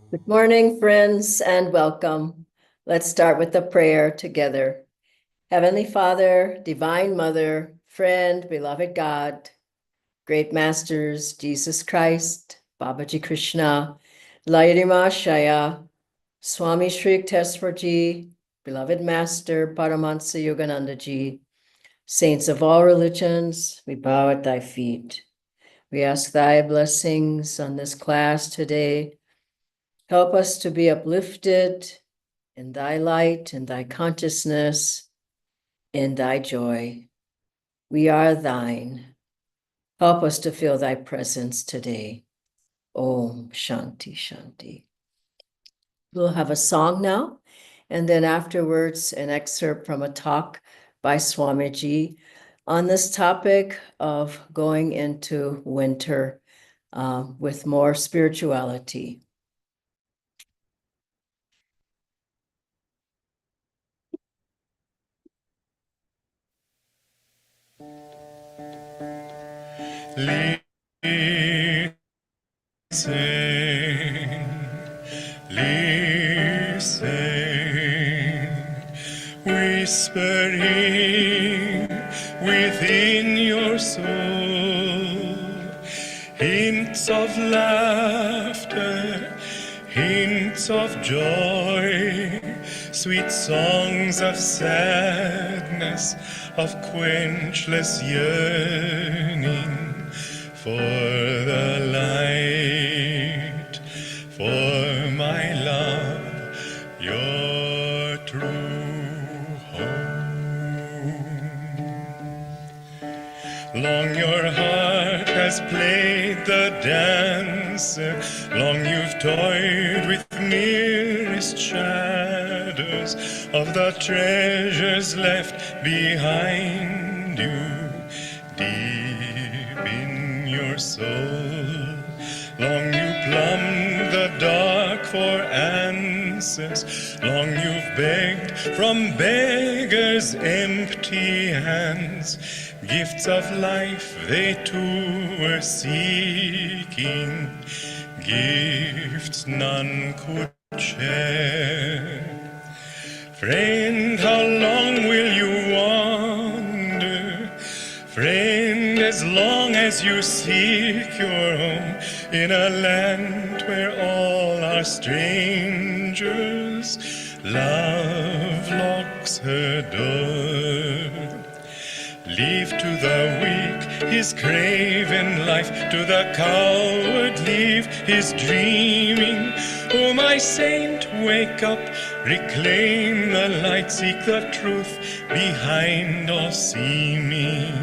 Good morning, friends, and welcome. Let's start with the prayer together. Heavenly Father, Divine Mother, friend, beloved God, great masters, Jesus Christ, Babaji Krishna, Layadima Shaya, Swami Shri Yukteswarji, beloved Master, Paramahansa Yogananda Ji, saints of all religions, we bow at thy feet. We ask thy blessings on this class today. Help us to be uplifted in thy light, in thy consciousness, in thy joy. We are thine. Help us to feel thy presence today. Om Shanti Shanti. We'll have a song now, and then afterwards, an excerpt from a talk by Swamiji on this topic of going into winter with more spirituality. Listen, whispering within your soul, hints of laughter, hints of joy, sweet songs of sadness, of quenchless yearning for the light, for my love, your true home. Long your heart has played the dance, long you've toyed with merest shadows of the treasures left behind you deep in your soul. Long you plumbed the dark for answers, long you've begged from beggars' empty hands, gifts of life they too were seeking, gifts none could share. Friend, how long will you wander? Friend, as long as you seek your home in a land where all are strangers, love locks her door. Leave to the weak his craven life, to the coward leave his dreaming. Oh, my saint, wake up, reclaim the light, seek the truth behind all seeming.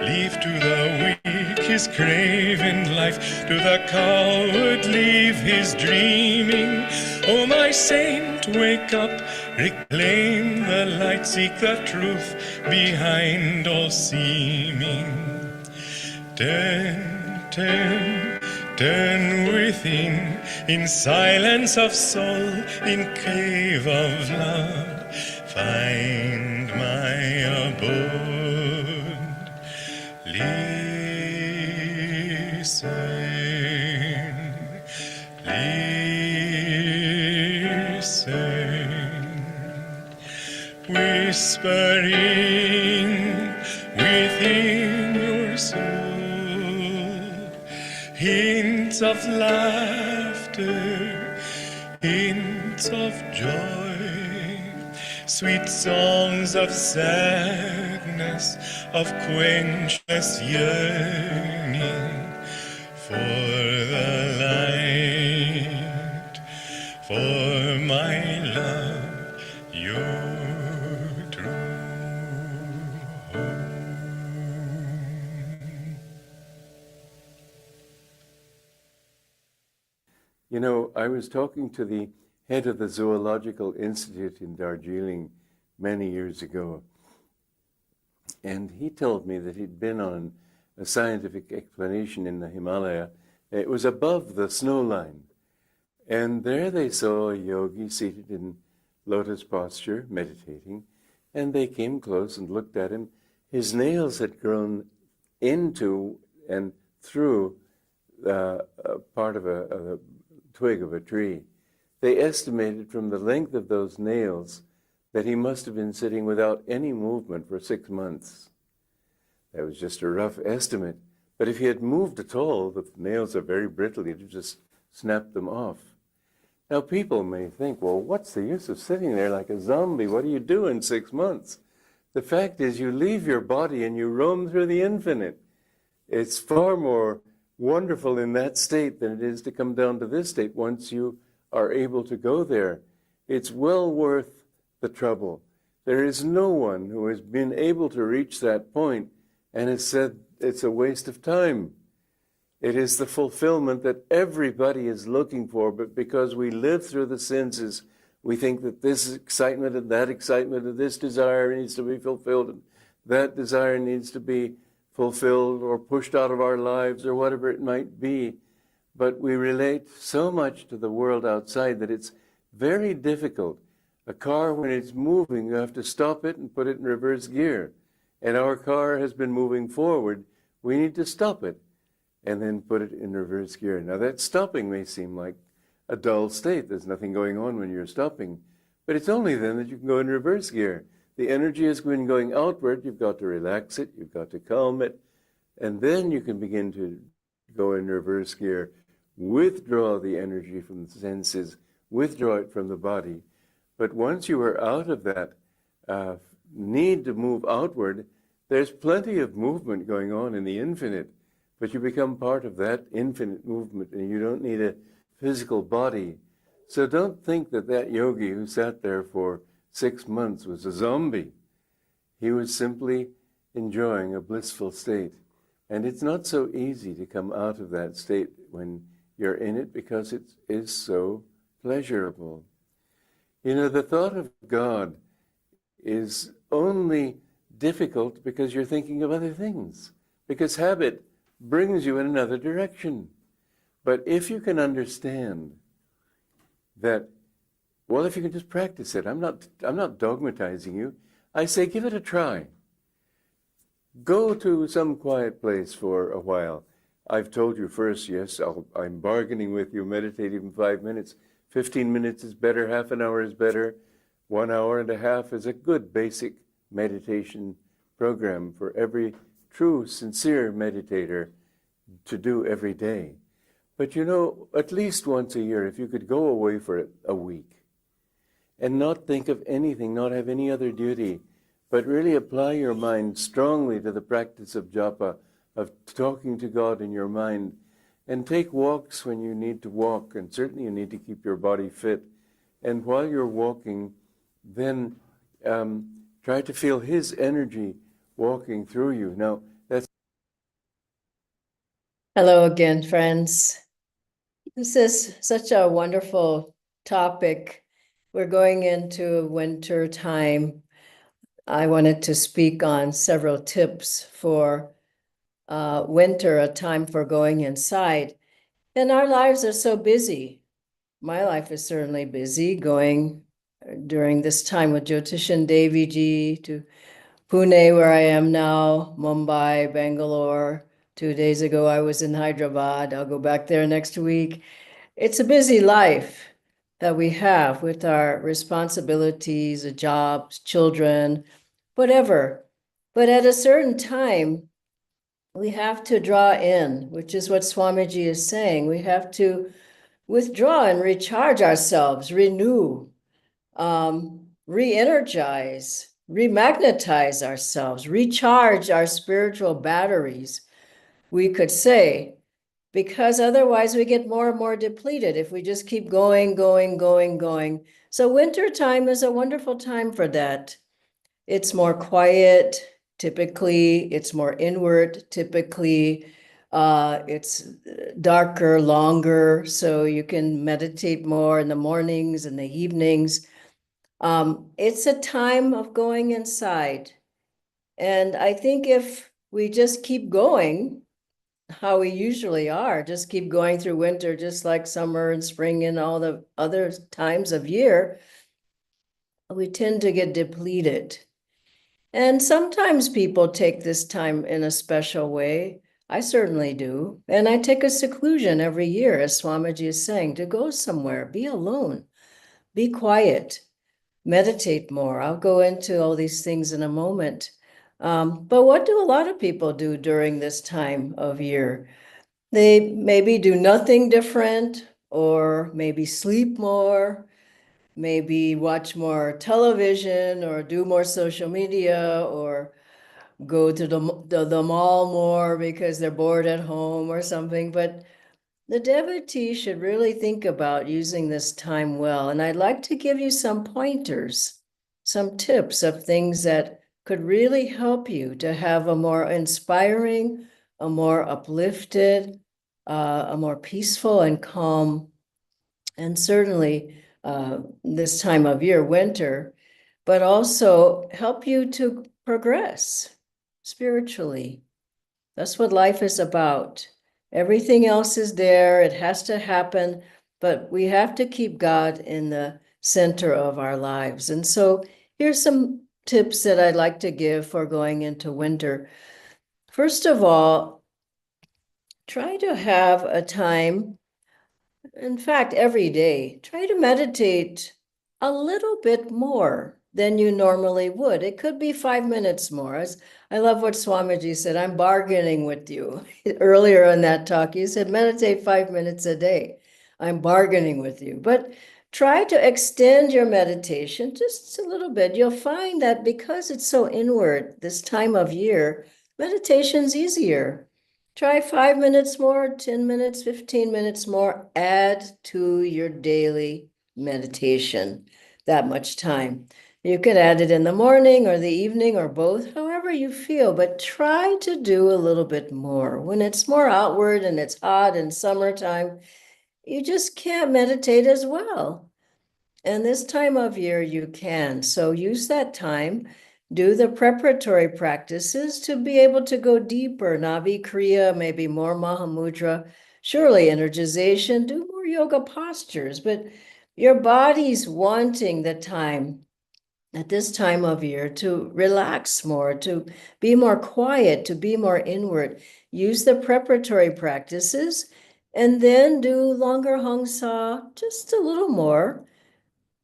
Leave to the weak his craven life, to the coward leave his dreaming. Oh, my saint, wake up, reclaim the light, seek the truth behind all seeming. Turn, turn, turn within, in silence of soul, in cave of love, find my abode. Listen, listen, whispering within your soul, hints of laughter, hints of joy, sweet songs of sadness, of quenchless yearning for the light, for my love, your true home. You know, I was talking to the head of the Zoological Institute in Darjeeling many years ago, and he told me that he'd been on a scientific explanation in the Himalaya. It was above the snow line, and there they saw a yogi seated in lotus posture, meditating, and they came close and looked at him. His nails had grown into and through part of a twig of a tree. They estimated from the length of those nails that he must have been sitting without any movement for 6 months. That was just a rough estimate. But if he had moved at all, the nails are very brittle, he'd have just snapped them off. Now people may think, well, what's the use of sitting there like a zombie? What do you do in 6 months? The fact is you leave your body and you roam through the infinite. It's far more wonderful in that state than it is to come down to this state once you are able to go there. It's well worth the trouble. There is no one who has been able to reach that point and has said it's a waste of time. It is the fulfillment that everybody is looking for, but because we live through the senses, we think that this excitement and this desire needs to be fulfilled, and that desire needs to be fulfilled or pushed out of our lives or whatever it might be. But we relate so much to the world outside that it's very difficult. A car, when it's moving, you have to stop it and put it in reverse gear. And our car has been moving forward. We need to stop it and then put it in reverse gear. Now that stopping may seem like a dull state. There's nothing going on when you're stopping. But it's only then that you can go in reverse gear. The energy has been going outward. You've got to relax it. You've got to calm it. And then you can begin to go in reverse gear. Withdraw the energy from the senses. Withdraw it from the body. But once you are out of that need to move outward, there's plenty of movement going on in the infinite. But you become part of that infinite movement and you don't need a physical body. So don't think that that yogi who sat there for 6 months was a zombie. He was simply enjoying a blissful state. And it's not so easy to come out of that state when you're in it because it is so pleasurable. You know, the thought of God is only difficult because you're thinking of other things, because habit brings you in another direction. But if you can understand that, well, if you can just practice it, I'm not dogmatizing you. I say give it a try. Go to some quiet place for a while. I've told you first, yes, I'm bargaining with you, meditate even 5 minutes. 15 minutes is better, half an hour is better. 1 hour and a half is a good basic meditation program for every true, sincere meditator to do every day. But you know, at least once a year, if you could go away for a week and not think of anything, not have any other duty, but really apply your mind strongly to the practice of japa, of talking to God in your mind, and take walks when you need to walk, and certainly you need to keep your body fit. And while you're walking, then try to feel His energy walking through you. Now, that's... Hello again, friends. This is such a wonderful topic. We're going into winter time. I wanted to speak on several tips for winter, a time for going inside. And our lives are so busy. My life is certainly busy, going during this time with Jyotishan Devi Ji to Pune, where I am now, Mumbai, Bangalore. 2 days ago, I was in Hyderabad. I'll go back there next week. It's a busy life that we have with our responsibilities, jobs, children, whatever. But at a certain time, we have to draw in, which is what Swamiji is saying. We have to withdraw and recharge ourselves, renew, re-energize, remagnetize ourselves, recharge our spiritual batteries, we could say, because otherwise we get more and more depleted if we just keep going. So winter time is a wonderful time for that. It's more quiet, typically. It's more inward, typically. It's darker, longer, so you can meditate more in the mornings and the evenings. It's a time of going inside. And I think if we just keep going, how we usually are, just keep going through winter, just like summer and spring and all the other times of year, we tend to get depleted. And sometimes people take this time in a special way. I certainly do. And I take a seclusion every year, as Swamiji is saying, to go somewhere, be alone, be quiet, meditate more. I'll go into all these things in a moment. But what do a lot of people do during this time of year? They maybe do nothing different, or maybe sleep more, maybe watch more television, or do more social media, or go to the mall more because they're bored at home or something. But the devotee should really think about using this time well. And I'd like to give you some pointers, some tips of things that could really help you to have a more inspiring, a more uplifted, a more peaceful and calm, and certainly this time of year, winter, but also help you to progress spiritually. That's what life is about. Everything else is there, it has to happen, but we have to keep God in the center of our lives. And so here's some tips that I'd like to give for going into winter. First of all, try to have a time, in fact, every day, try to meditate a little bit more than you normally would. It could be 5 minutes more. As I love what Swamiji said, I'm bargaining with you. Earlier in that talk, you said meditate 5 minutes a day. I'm bargaining with you. But try to extend your meditation just a little bit. You'll find that because it's so inward this time of year, meditation's easier. Try 5 minutes more, 10 minutes, 15 minutes more. Add to your daily meditation that much time. You could add it in the morning or the evening or both, however you feel, but try to do a little bit more. When it's more outward and it's hot in summertime, you just can't meditate as well. And this time of year you can. So use that time, do the preparatory practices to be able to go deeper, Navi Kriya, maybe more Mahamudra, surely energization, do more yoga postures, but your body's wanting the time at this time of year to relax more, to be more quiet, to be more inward. Use the preparatory practices and then do longer Hong Sa, just a little more.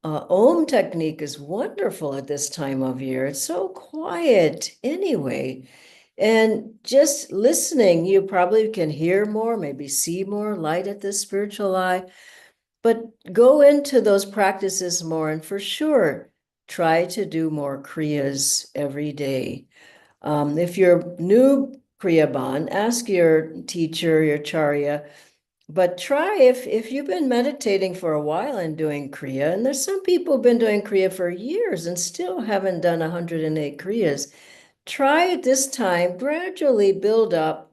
Om technique is wonderful at this time of year. It's so quiet anyway. And just listening, you probably can hear more, maybe see more light at the spiritual eye. But go into those practices more, and for sure, try to do more kriyas every day. If you're new kriyaban, ask your teacher, your charya, but try if you've been meditating for a while and doing kriya, and there's some people who've been doing kriya for years and still haven't done 108 kriyas, try at this time, gradually build up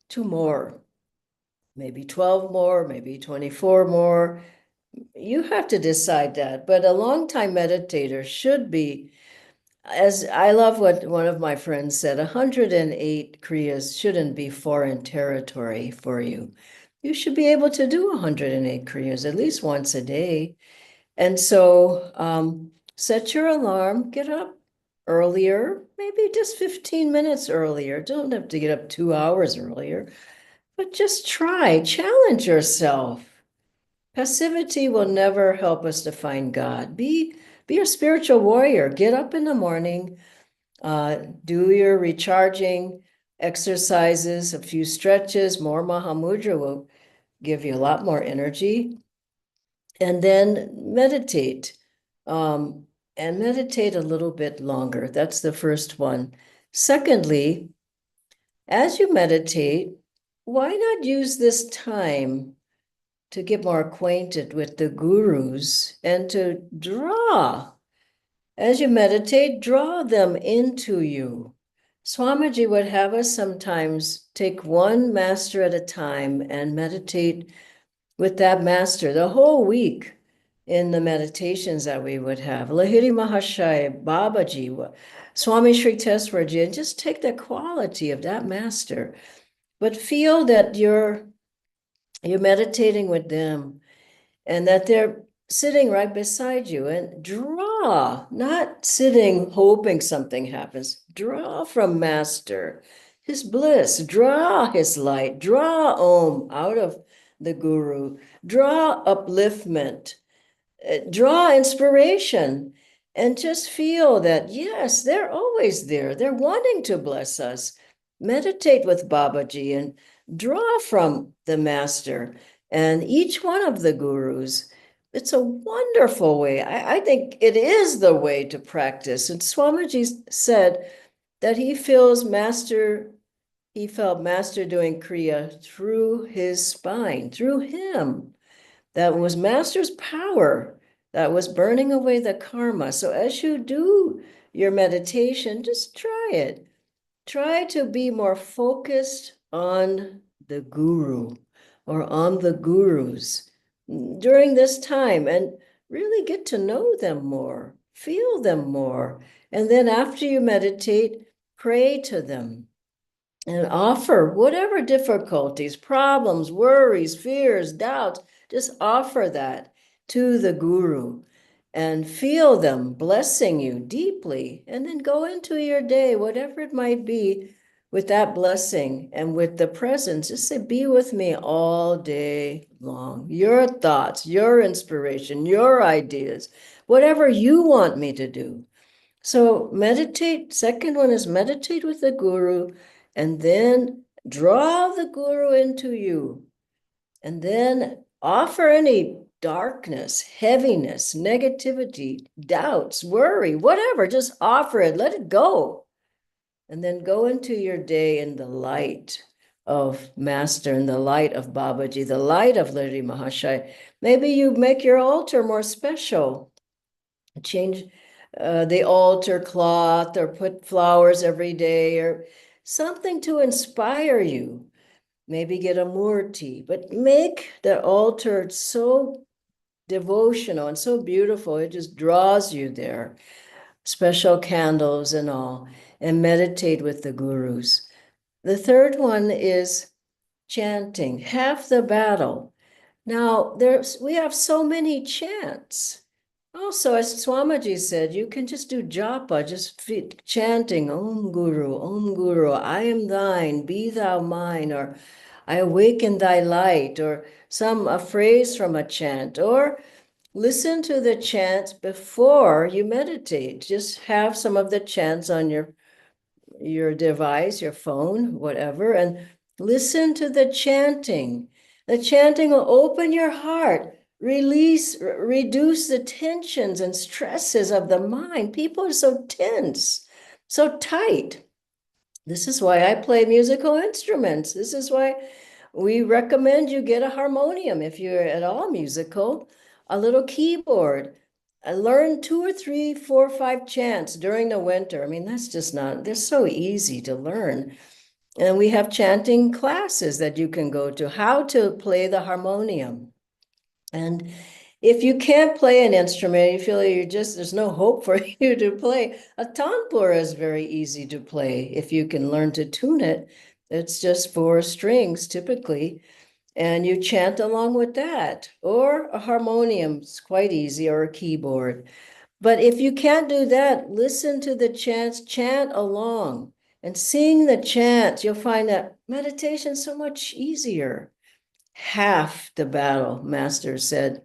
to more, maybe 12 more, maybe 24 more. You have to decide that, but a long-time meditator should be, as I love what one of my friends said, 108 kriyas shouldn't be foreign territory for you. You should be able to do 108 kriyas at least once a day. And so set your alarm, get up earlier, maybe just 15 minutes earlier. Don't have to get up 2 hours earlier, but just try, challenge yourself. Passivity will never help us to find God. Be a spiritual warrior. Get up in the morning, do your recharging exercises, a few stretches, more Mahamudra will give you a lot more energy. And then meditate, and meditate a little bit longer. That's the first one. Secondly, as you meditate, why not use this time to get more acquainted with the gurus and to draw? As you meditate, draw them into you. Swamiji would have us sometimes take one master at a time and meditate with that master the whole week in the meditations that we would have. Lahiri Mahashaya, Babaji, Swami Sri Teswarji, and just take the quality of that master. But feel that you're meditating with them and that they're sitting right beside you, and draw, not sitting hoping something happens. Draw from master. his bliss, draw his light, draw Om out of the Guru, draw upliftment, draw inspiration, and just feel that, yes, they're always there. They're wanting to bless us. Meditate with Babaji and draw from the master and each one of the gurus. It's a wonderful way. I think it is the way to practice. And Swamiji said that he felt master doing Kriya through his spine, through him. That was master's power that was burning away the karma. So as you do your meditation, just try it. Try to be more focused on the guru or on the gurus during this time and really get to know them more, feel them more. And then after you meditate, pray to them and offer whatever difficulties, problems, worries, fears, doubts, just offer that to the guru and feel them blessing you deeply. And then go into your day, whatever it might be, with that blessing and with the presence. Just say, be with me all day long. Your thoughts, your inspiration, your ideas, whatever you want me to do. So meditate. Second one is meditate with the guru, and then draw the guru into you, and then offer any darkness, heaviness, negativity, doubts, worry, whatever, just offer it, let it go. And then go into your day in the light of Master, in the light of Babaji, the light of Lady Mahashai. Maybe you make your altar more special. Change the altar cloth or put flowers every day or something to inspire you. Maybe get a murti, but make the altar so devotional and so beautiful. It just draws you there. Special candles and all, and meditate with the gurus. The third one is chanting, half the battle. Now, we have so many chants. Also, as Swamiji said, you can just do japa, just chanting, Om Guru, I am thine, be thou mine, or I awaken thy light, or a phrase from a chant, or listen to the chants before you meditate. Just have some of the chants on your device, your phone, whatever, and listen to the chanting. The chanting will open your heart, reduce the tensions and stresses of the mind. People are so tense, so tight. This is why I play musical instruments. This is why we recommend you get a harmonium if you're at all musical, a little keyboard. I learned 2 or 3, 4, 5 chants during the winter. I mean, that's just they're so easy to learn. And we have chanting classes that you can go to, how to play the harmonium. And if you can't play an instrument, you feel there's no hope for you to play. A tanpura is very easy to play if you can learn to tune it. It's just 4 strings typically, and you chant along with that. Or a harmonium is quite easy, or a keyboard. But if you can't do that, listen to the chants, chant along, and sing the chants. You'll find that meditation is so much easier. Half the battle, Master said.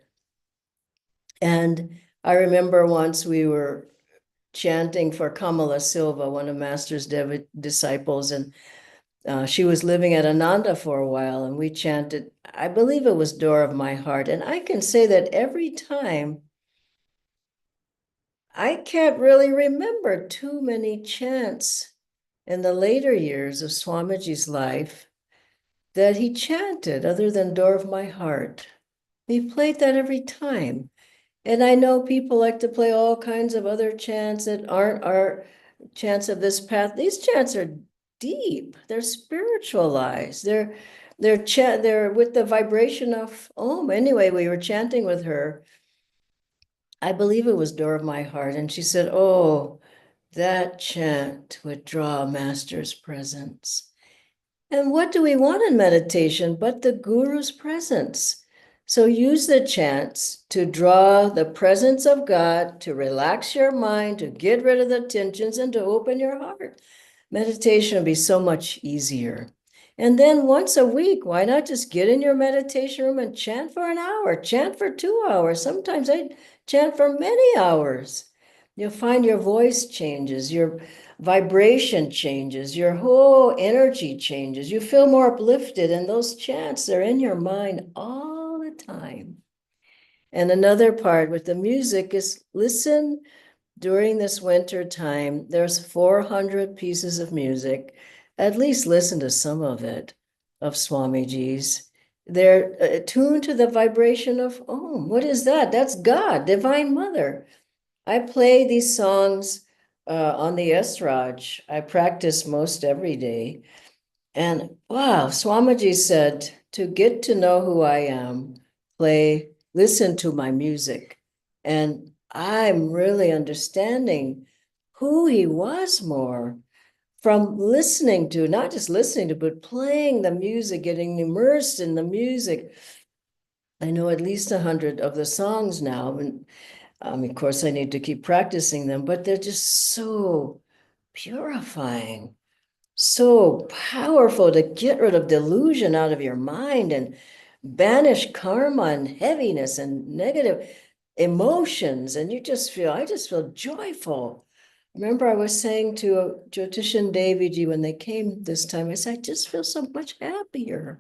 And I remember once we were chanting for Kamala Silva, one of Master's disciples, and she was living at Ananda for a while, and we chanted, I believe it was Door of My Heart. And I can say that every time, I can't really remember too many chants in the later years of Swamiji's life that he chanted other than Door of My Heart. He played that every time. And I know people like to play all kinds of other chants that aren't our chants of this path. These chants are deep. They're spiritualized. They're with the vibration of Om. Anyway, we were chanting with her. I believe it was Door of My Heart. And she said, oh, that chant would draw Master's presence. And what do we want in meditation but the Guru's presence? So use the chants to draw the presence of God, to relax your mind, to get rid of the tensions, and to open your heart. meditation would be so much easier. And then once a week, why not just get in your meditation room and chant for an hour, chant for 2 hours? Sometimes I chant for many hours. You'll find your voice changes, your vibration changes, your whole energy changes. You feel more uplifted, and those chants, they're in your mind all the time. And another part with the music is listen during this winter time. There's 400 pieces of music. At least listen to some of it, of Swamiji's. They're attuned to the vibration of Om. What is that? That's God, Divine Mother. I play these songs on the Esraj. I practice most every day. And wow, Swamiji said, to get to know who I am, listen to my music. And I'm really understanding who he was more from listening to, not just listening to, but playing the music, getting immersed in the music. I know at least 100 of the songs now. And of course, I need to keep practicing them, but they're just so purifying, so powerful to get rid of delusion out of your mind and banish karma and heaviness and negative emotions. And I just feel joyful. Remember, I was saying to Jyotishan Deviji when they came this time, I said, I just feel so much happier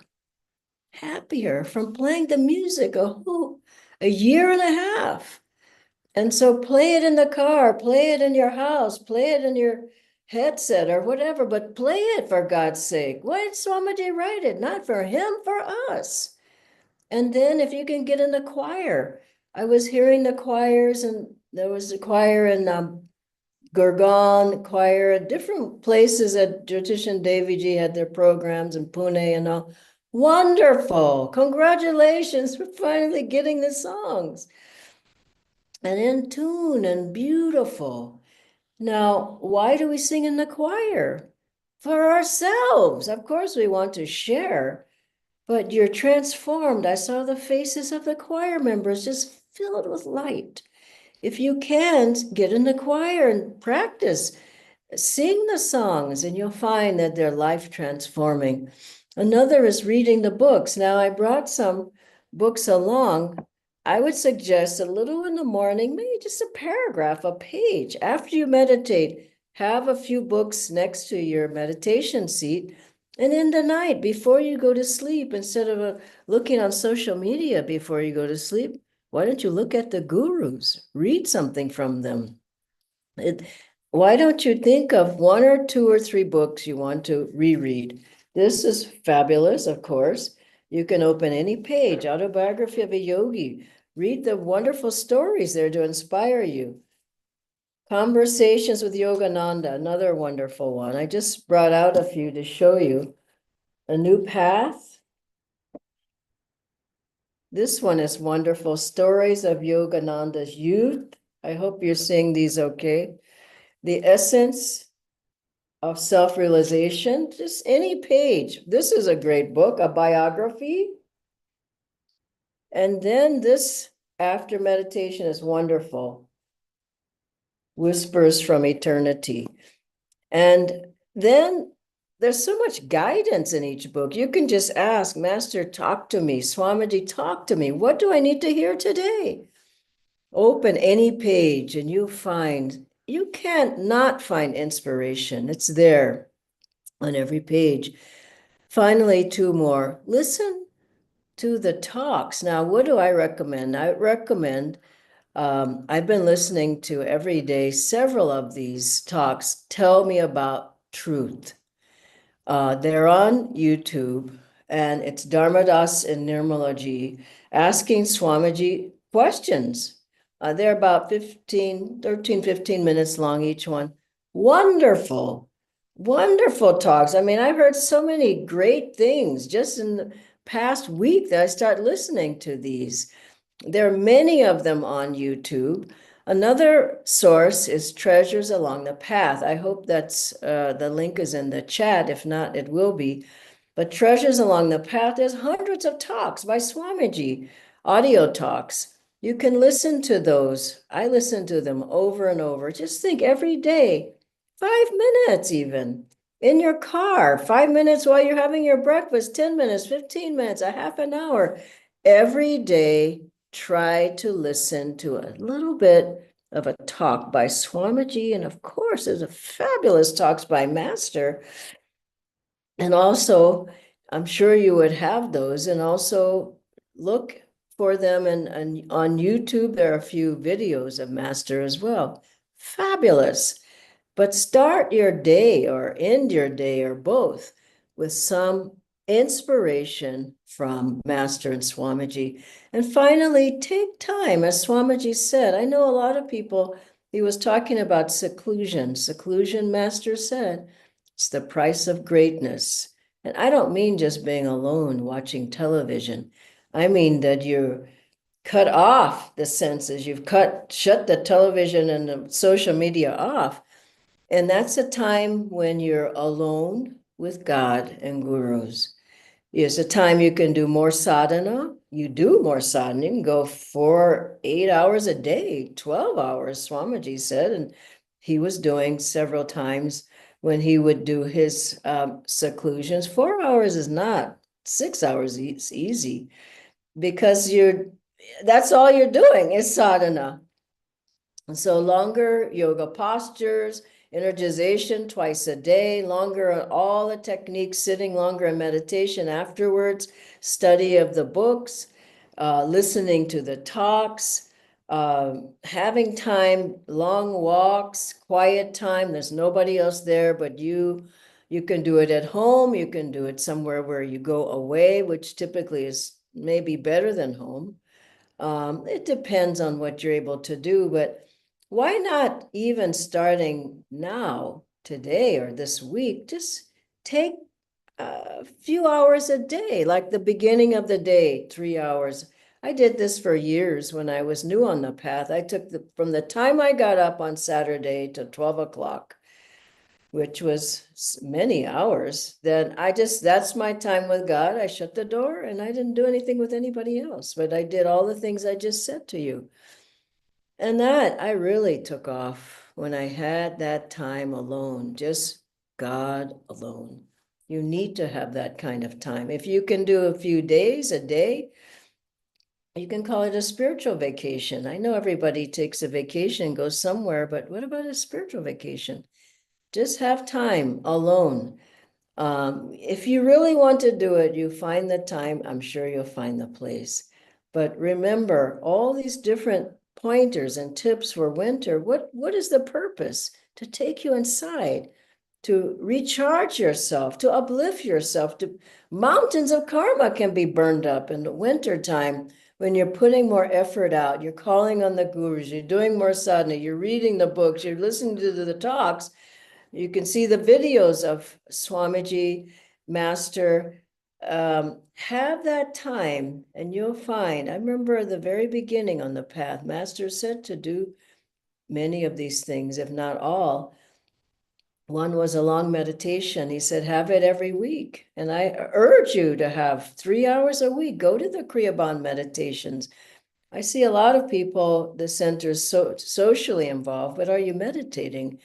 from playing the music a year and a half. And so play it in the car, play it in your house, play it in your headset or whatever, but play it for God's sake. Why did Swamiji write it? Not for him, for us. And then if you can get in the choir, I was hearing the choirs, and there was a choir in Gurgaon, choir at different places at Jyotishan Deviji had their programs in Pune and all. Wonderful. Congratulations for finally getting the songs. And in tune and beautiful. Now, why do we sing in the choir? For ourselves. Of course, we want to share, but you're transformed. I saw the faces of the choir members just filled with light. If you can, get in the choir and practice. Sing the songs, and you'll find that they're life transforming. Another is reading the books. Now, I brought some books along. I would suggest a little in the morning, maybe just a paragraph, a page. After you meditate, have a few books next to your meditation seat. And in the night, before you go to sleep, instead of looking on social media before you go to sleep, why don't you look at the gurus? Read something from them. Why don't you think of 1 or 2 or 3 books you want to reread? This is fabulous, of course. You can open any page, Autobiography of a Yogi. Read the wonderful stories there to inspire you. Conversations with Yogananda, another wonderful one. I just brought out a few to show you. A New Path. This one is wonderful. Stories of Yogananda's youth. I hope you're seeing these okay. The Essence of Self-Realization, just any page. This is a great book, a biography. And then this After Meditation is wonderful. Whispers from Eternity. And then there's so much guidance in each book. You can just ask, Master, talk to me. Swamiji, talk to me. What do I need to hear today? Open any page and you can't not find inspiration. It's there on every page. Finally, 2 more. Listen to the talks. Now, what do I recommend? I recommend, I've been listening to every day, several of these talks. Tell me about truth. They're on YouTube, and it's Dharmadas and Nirmalaji asking Swamiji questions. They're about 13, 15 minutes long, each one. Wonderful, wonderful talks. I mean, I've heard so many great things just in the past week that I started listening to these. There are many of them on YouTube. Another source is Treasures Along the Path. I hope that's the link is in the chat. If not, it will be. But Treasures Along the Path, there's hundreds of talks by Swamiji, audio talks. You can listen to those. I listen to them over and over. Just think every day, 5 minutes even. in your car, 5 minutes while you're having your breakfast, 10 minutes, 15 minutes, a half an hour. Every day, try to listen to a little bit of a talk by Swamiji. And of course, there's a fabulous talks by Master. And also, I'm sure you would have those. And also look for them. And on YouTube, there are a few videos of Master as well. Fabulous. But start your day or end your day or both with some inspiration from Master and Swamiji. And finally, take time, as Swamiji said. I know a lot of people, he was talking about seclusion. Seclusion, Master said, it's the price of greatness. And I don't mean just being alone watching television. I mean that you're cut off the senses. You've shut the television and the social media off. And that's a time when you're alone with God and gurus. It's a time you can do more sadhana. You do more sadhana. You can go 8 hours a day, 12 hours, Swamiji said. And he was doing several times when he would do his seclusions. 4 hours is not, 6 hours is easy because that's all you're doing is sadhana. And so longer yoga postures, energization twice a day, longer on all the techniques, sitting longer in meditation afterwards, study of the books, listening to the talks, having time, long walks, quiet time. There's nobody else there but you. You can do it at home. You can do it somewhere where you go away, which typically is maybe better than home. It depends on what you're able to do, but why not even starting now, today or this week, just take a few hours a day, like the beginning of the day, 3 hours. I did this for years when I was new on the path. I took from the time I got up on Saturday to 12 o'clock, which was many hours, then that's my time with God. I shut the door and I didn't do anything with anybody else, but I did all the things I just said to you. And that I really took off when I had that time alone, just God alone. You need to have that kind of time. If you can do a few days, a day, you can call it a spiritual vacation. I know everybody takes a vacation, goes somewhere, but what about a spiritual vacation? Just have time alone. If you really want to do it, you find the time, I'm sure you'll find the place. But remember, all these different pointers and tips for winter, what is the purpose? To take you inside, to recharge yourself, to uplift yourself. Mountains of karma can be burned up in the wintertime when you're putting more effort out, you're calling on the gurus, you're doing more sadhana, you're reading the books, you're listening to the talks. You can see the videos of Swamiji, Master. Have that time and you'll find, I remember at the very beginning on the path, Master said to do many of these things, if not all. One was a long meditation. He said, have it every week. And I urge you to have 3 hours a week. Go to the Kriyaban meditations. I see a lot of people, the center's socially involved, but are you meditating?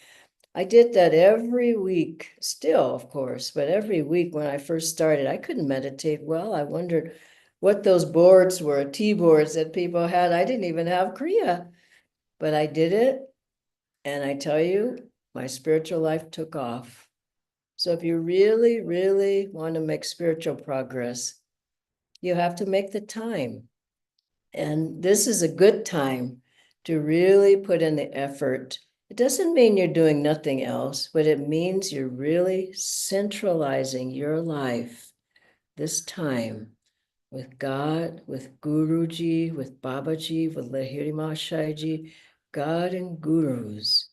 I did that every week, still, of course, but every week when I first started, I couldn't meditate well. I wondered what those boards were, T-boards that people had. I didn't even have Kriya, but I did it. And I tell you, my spiritual life took off. So if you really, really want to make spiritual progress, you have to make the time. And this is a good time to really put in the effort. It doesn't mean you're doing nothing else, but it means you're really centralizing your life this time with God, with Guruji, with Babaji, with Lahiri Mahashayji, God and gurus.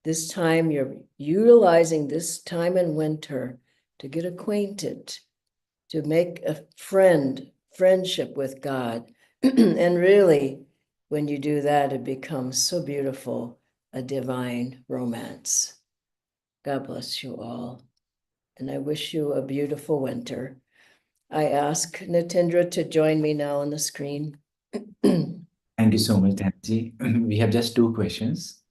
This time you're utilizing this time in winter to get acquainted, to make a friendship with God. And really, when you do that, it becomes so beautiful, a divine romance. God bless you all. And I wish you a beautiful winter. I ask Natindra to join me now on the screen. Thank you so much, Dhanji. We have just two questions.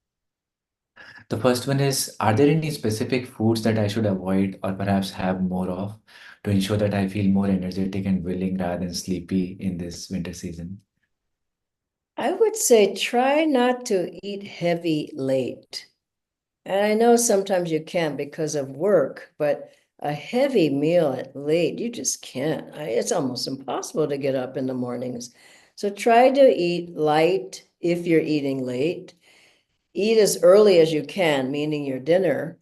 The first one is, are there any specific foods that I should avoid or perhaps have more of to ensure that I feel more energetic and willing rather than sleepy in this winter season? I would say try not to eat heavy late. And I know sometimes you can't because of work, but a heavy meal at late, you just can't. It's almost impossible to get up in the mornings. So try to eat light if you're eating late. Eat as early as you can, meaning your dinner,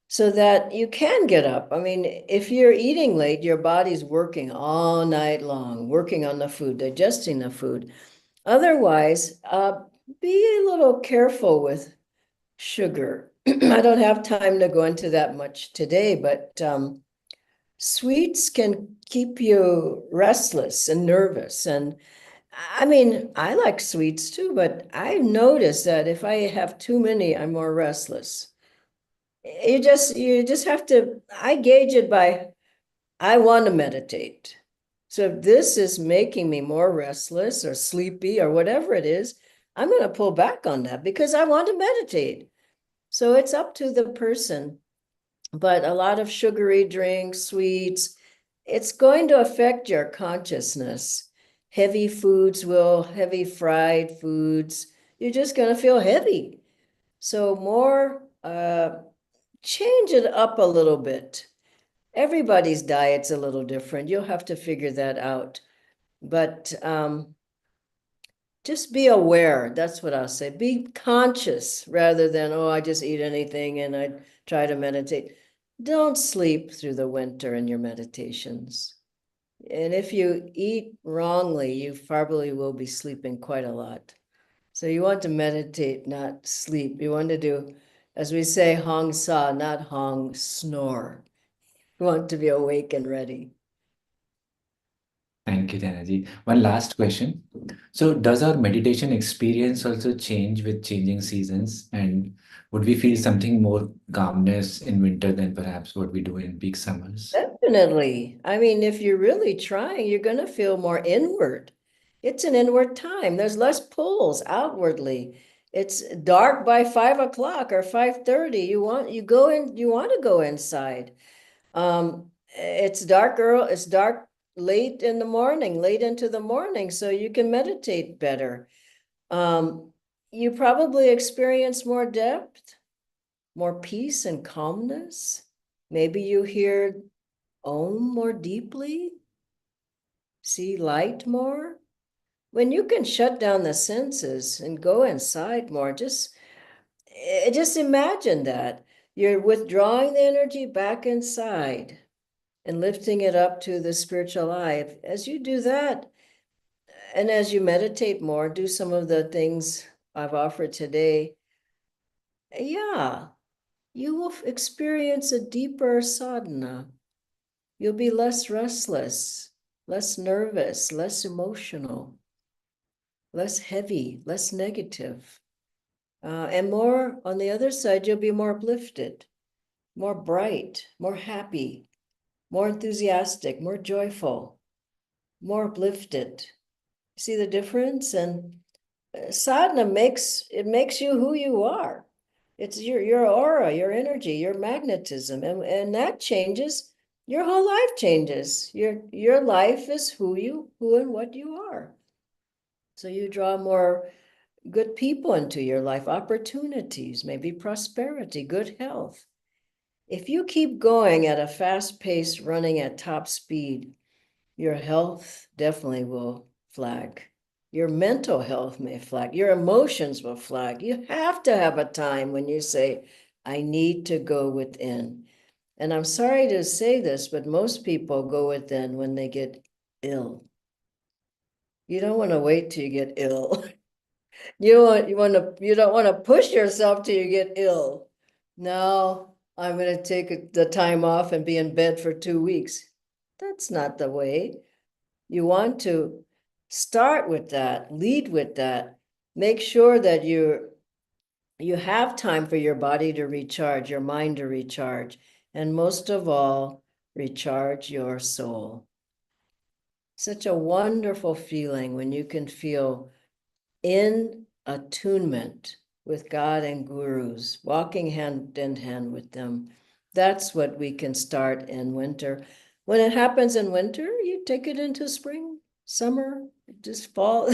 so that you can get up. I mean, if you're eating late, your body's working all night long, working on the food, digesting the food. Otherwise, be a little careful with sugar. I don't have time to go into that much today, but sweets can keep you restless and nervous. And I mean, I like sweets too, but I notice that if I have too many, I'm more restless. You just have to, I gauge it by, I want to meditate. So if this is making me more restless or sleepy or whatever it is, I'm going to pull back on that because I want to meditate. So it's up to the person. But a lot of sugary drinks, sweets, it's going to affect your consciousness. Heavy fried foods, you're just going to feel heavy. So more, change it up a little bit. Everybody's diet's a little different. You'll have to figure that out. But just be aware. That's what I'll say. Be conscious rather than, oh, I just eat anything and I try to meditate. Don't sleep through the winter in your meditations. And if you eat wrongly, you probably will be sleeping quite a lot. So you want to meditate, not sleep. You want to do, as we say, Hong Sa, not Hong snore. You want to be awake and ready. Thank you, Dhanaji. One last question. So, does our meditation experience also change with changing seasons? And would we feel something more calmness in winter than perhaps what we do in peak summers? Definitely. I mean, if you're really trying, you're going to feel more inward. It's an inward time. There's less pulls outwardly. It's dark by 5 o'clock or 5:30. You want to go inside. It's dark early, it's dark late in the morning, late into the morning, so you can meditate better. You probably experience more depth, more peace and calmness. Maybe you hear Om more deeply, see light more. When you can shut down the senses and go inside more, just imagine that. You're withdrawing the energy back inside and lifting it up to the spiritual eye. As you do that, and as you meditate more, do some of the things I've offered today, yeah, you will experience a deeper sadhana. You'll be less restless, less nervous, less emotional, less heavy, less negative. And more on the other side, you'll be more uplifted, more bright, more happy, more enthusiastic, more joyful, more uplifted. See the difference? And sadhana makes you who you are. It's your aura, your energy, your magnetism, and that changes. Your whole life changes. Your life is who and what you are. So you draw more good people into your life, opportunities, maybe prosperity, good health. If you keep going at a fast pace, running at top speed, your health definitely will flag. Your mental health may flag. Your emotions will flag. You have to have a time when you say, I need to go within. And I'm sorry to say this, but most people go within when they get ill. You don't want to wait till you get ill. You don't want to push yourself till you get ill. No, I'm going to take the time off and be in bed for 2 weeks. That's not the way. You want to start with that, lead with that. Make sure that you have time for your body to recharge, your mind to recharge, and most of all, recharge your soul. Such a wonderful feeling when you can feel in attunement with God and gurus, walking hand in hand with them. That's what we can start in winter. When it happens in winter, you take it into spring, summer, just fall,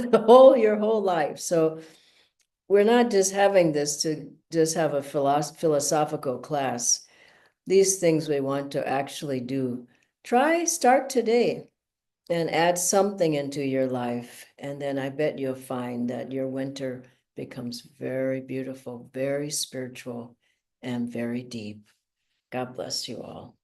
your whole life. So we're not just having this to just have a philosophical class. These things we want to actually do. Start today and add something into your life. And then I bet you'll find that your winter becomes very beautiful, very spiritual, and very deep. God bless you all.